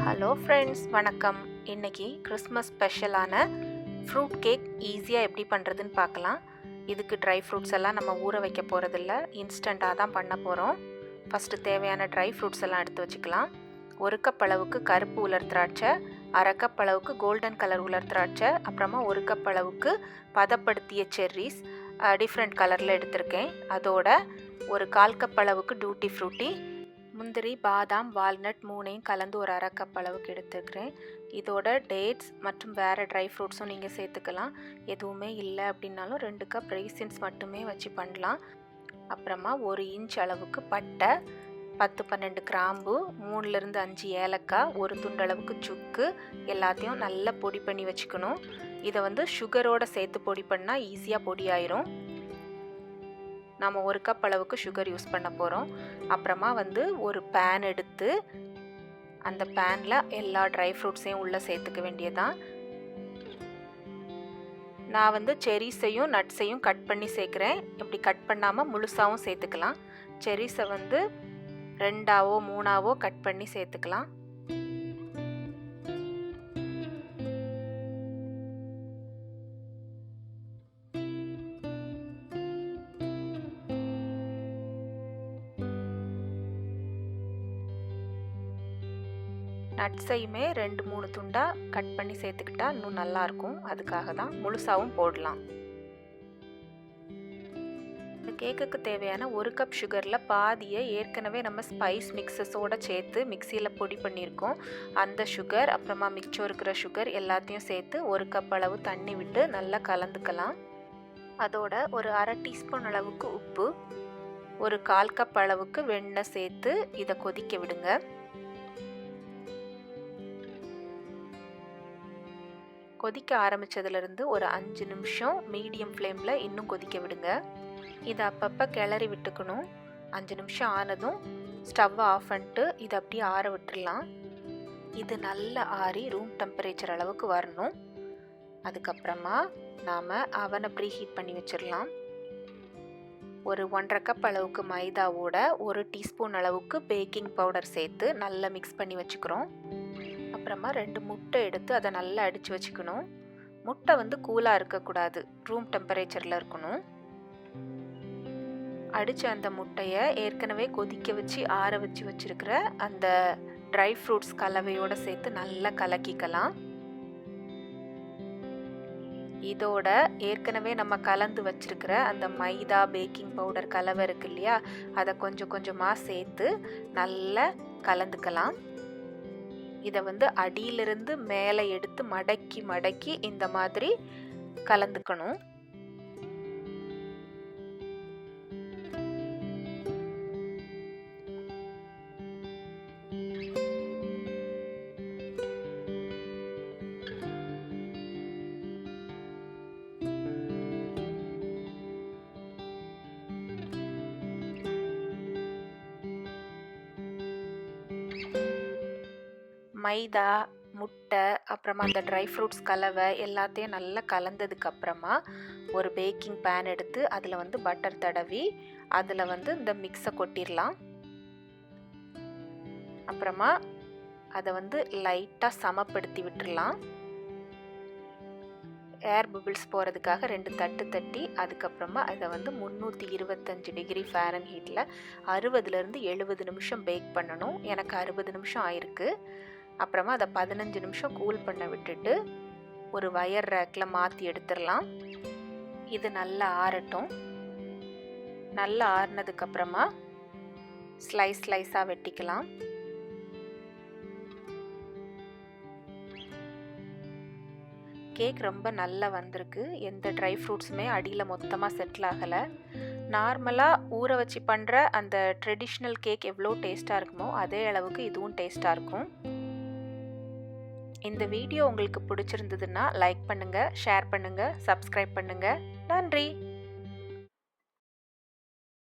Hello friends, வணக்கம். இன்றைக்கி Christmas ஸ்பெஷலான ஃப்ரூட் கேக் ஈஸியாக எப்படி பண்ணுறதுன்னு பார்க்கலாம். இதுக்கு ட்ரை ஃப்ரூட்ஸ் எல்லாம் நம்ம ஊற வைக்க போகிறதில்ல, இன்ஸ்டண்ட்டாக தான் பண்ண போகிறோம். ஃபஸ்ட்டு தேவையான ட்ரை ஃப்ரூட்ஸ் எல்லாம் எடுத்து வச்சுக்கலாம். 1 கப் அளவுக்கு கருப்பு உலர் திராட்சை, 1/2 கப் அளவுக்கு கோல்டன் கலர் உலர் திராட்சை, அப்புறமா 1 கப் அளவுக்கு பதப்படுத்திய செர்ரிஸ் டிஃப்ரெண்ட் கலரில் எடுத்திருக்கேன். அதோட ஒரு 1/4 கப் அளவுக்கு டூட்டி ஃப்ரூட்டி, முந்திரி, பாதாம், வால்நட் 3ஐயும் கலந்து ஒரு 1/2 கப் அளவுக்கு எடுத்துக்கிறேன். இதோட டேட்ஸ் மற்றும் வேறு ட்ரை ஃப்ரூட்ஸும் நீங்கள் சேர்த்துக்கலாம். எதுவுமே இல்லை அப்படின்னாலும் 2 கப் ரைசின்ஸ் மட்டுமே வச்சு பண்ணலாம். அப்புறமா 1 இன்ச் அளவுக்கு பட்டை, 10-12 கிராம்பு, 3-5 ஏலக்காய், 1 துண்டளவுக்கு சுக்கு எல்லாத்தையும் நல்லா பொடி பண்ணி வச்சுக்கணும். இதை சுகரோடு சேர்த்து பொடி பண்ணால் ஈஸியாக பொடி ஆயிரும். நாம் 1 கப் அளவுக்கு சுகர் யூஸ் பண்ண போகிறோம். அப்புறமா ஒரு பேன் எடுத்து அந்த பேனில் எல்லா ட்ரை ஃப்ரூட்ஸையும் உள்ளே சேர்த்துக்க வேண்டியதான். நான் செர்ரிஸையும் நட்ஸையும் கட் பண்ணி சேர்க்குறேன். இப்படி கட் பண்ணாமல் முழுசாகவும் சேர்த்துக்கலாம். செர்ரிஸை 2ஆவோ 3ஆவோ கட் பண்ணி சேர்த்துக்கலாம். நட்ஸையுமே 2-3 துண்டாக கட் பண்ணி சேர்த்துக்கிட்டா இன்னும் நல்லாயிருக்கும். அதுக்காக தான் முழுசாகவும் போடலாம். இந்த கேக்குக்கு தேவையான 1 கப் சுகரில் பாதியை ஏற்கனவே நம்ம ஸ்பைஸ் மிக்ஸஸோடு சேர்த்து மிக்சியில் பொடி பண்ணியிருக்கோம். அந்த சுகர் அப்புறமா மிச்சம் இருக்கிற சுகர் எல்லாத்தையும் சேர்த்து 1 கப் அளவு தண்ணி விட்டு நல்லா கலந்துக்கலாம். அதோட ஒரு 1/2 டீஸ்பூன் அளவுக்கு உப்பு, ஒரு 1/4 கப் அளவுக்கு வெண்ணெய் சேர்த்து இதை கொதிக்க விடுங்க. கொதிக்க ஆரம்பித்ததுலேருந்து ஒரு 5 நிமிஷம் மீடியம் ஃப்ளேமில் இன்னும் கொதிக்க விடுங்க. இதை அப்பப்போ கிளறி விட்டுக்கணும். 5 நிமிஷம் ஆனதும் ஸ்டவ்வை ஆஃப் பண்ணிட்டு இதை அப்படியே ஆற விட்டுடலாம். இது நல்லா ஆறி ரூம் டெம்பரேச்சர் அளவுக்கு வரணும். அதுக்கப்புறமா நாம் அவனை ப்ரீஹீட் பண்ணி வச்சிடலாம். ஒரு 1/2 கப் அளவுக்கு மைதாவோட 1 டீஸ்பூன் அளவுக்கு பேக்கிங் பவுடர் சேர்த்து நல்லா மிக்ஸ் பண்ணி வச்சுக்கிறோம். அப்புறமா 2 முட்டை எடுத்து அதை நல்லா அடித்து வச்சுக்கணும். முட்டை கூலாக இருக்கக்கூடாது, ரூம் டெம்பரேச்சரில் இருக்கணும். அடித்த அந்த முட்டையை ஏற்கனவே கொதிக்க வச்சு ஆற வச்சு வச்சுருக்கிற அந்த ட்ரை ஃப்ரூட்ஸ் கலவையோடு சேர்த்து நல்லா கலக்கிக்கலாம். இதோட ஏற்கனவே நம்ம கலந்து வச்சுருக்கிற அந்த மைதா பேக்கிங் பவுடர் கலவை இருக்கு இல்லையா, அதை கொஞ்சம் கொஞ்சமாக சேர்த்து நல்லா கலந்துக்கலாம். இதை அடியிலிருந்து மேலே எடுத்து மடக்கி மடக்கி இந்த மாதிரி கலந்துக்கணும். மைதா, முட்டை, அப்புறமா அந்த ட்ரை ஃப்ரூட்ஸ் கலவை எல்லாத்தையும் நல்லா கலந்ததுக்கப்புறமா ஒரு பேக்கிங் பேன் எடுத்து அதில் பட்டர் தடவி அதில் இந்த மிக்ஸை கொட்டிடலாம். அப்புறமா அதை லைட்டாக சமப்படுத்தி விட்டுடலாம். ஏர் பபிள்ஸ் போகிறதுக்காக 2 தட்டு தட்டி அதுக்கப்புறமா அதை 325 டிகிரி ஃபாரன்ஹீட்டில் 60-70 நிமிஷம் பேக் பண்ணணும். எனக்கு 60 நிமிஷம் ஆயிருக்கு. அப்புறமா அதை 15 நிமிஷம் கூல் பண்ண விட்டுட்டு ஒரு வயர் ரேக்கில் மாற்றி எடுத்துடலாம். இது நல்லா ஆறட்டும். நல்லா ஆறினதுக்கப்புறமா ஸ்லைஸாக வெட்டிக்கலாம். கேக் ரொம்ப நல்லா வந்திருக்கு. எந்த ட்ரை ஃப்ரூட்ஸுமே அடியில் மொத்தமாக செட்டில் ஆகலை. நார்மலாக ஊற வச்சு பண்ணுற அந்த ட்ரெடிஷ்னல் கேக் எவ்வளோ டேஸ்ட்டாக இருக்குமோ அதே அளவுக்கு இதுவும் டேஸ்ட்டாக இருக்கும். இந்த வீடியோ உங்களுக்கு பிடிச்சிருந்ததுன்னா லைக் பண்ணுங்கள், ஷேர் பண்ணுங்கள், சப்ஸ்கிரைப் பண்ணுங்கள். நன்றி.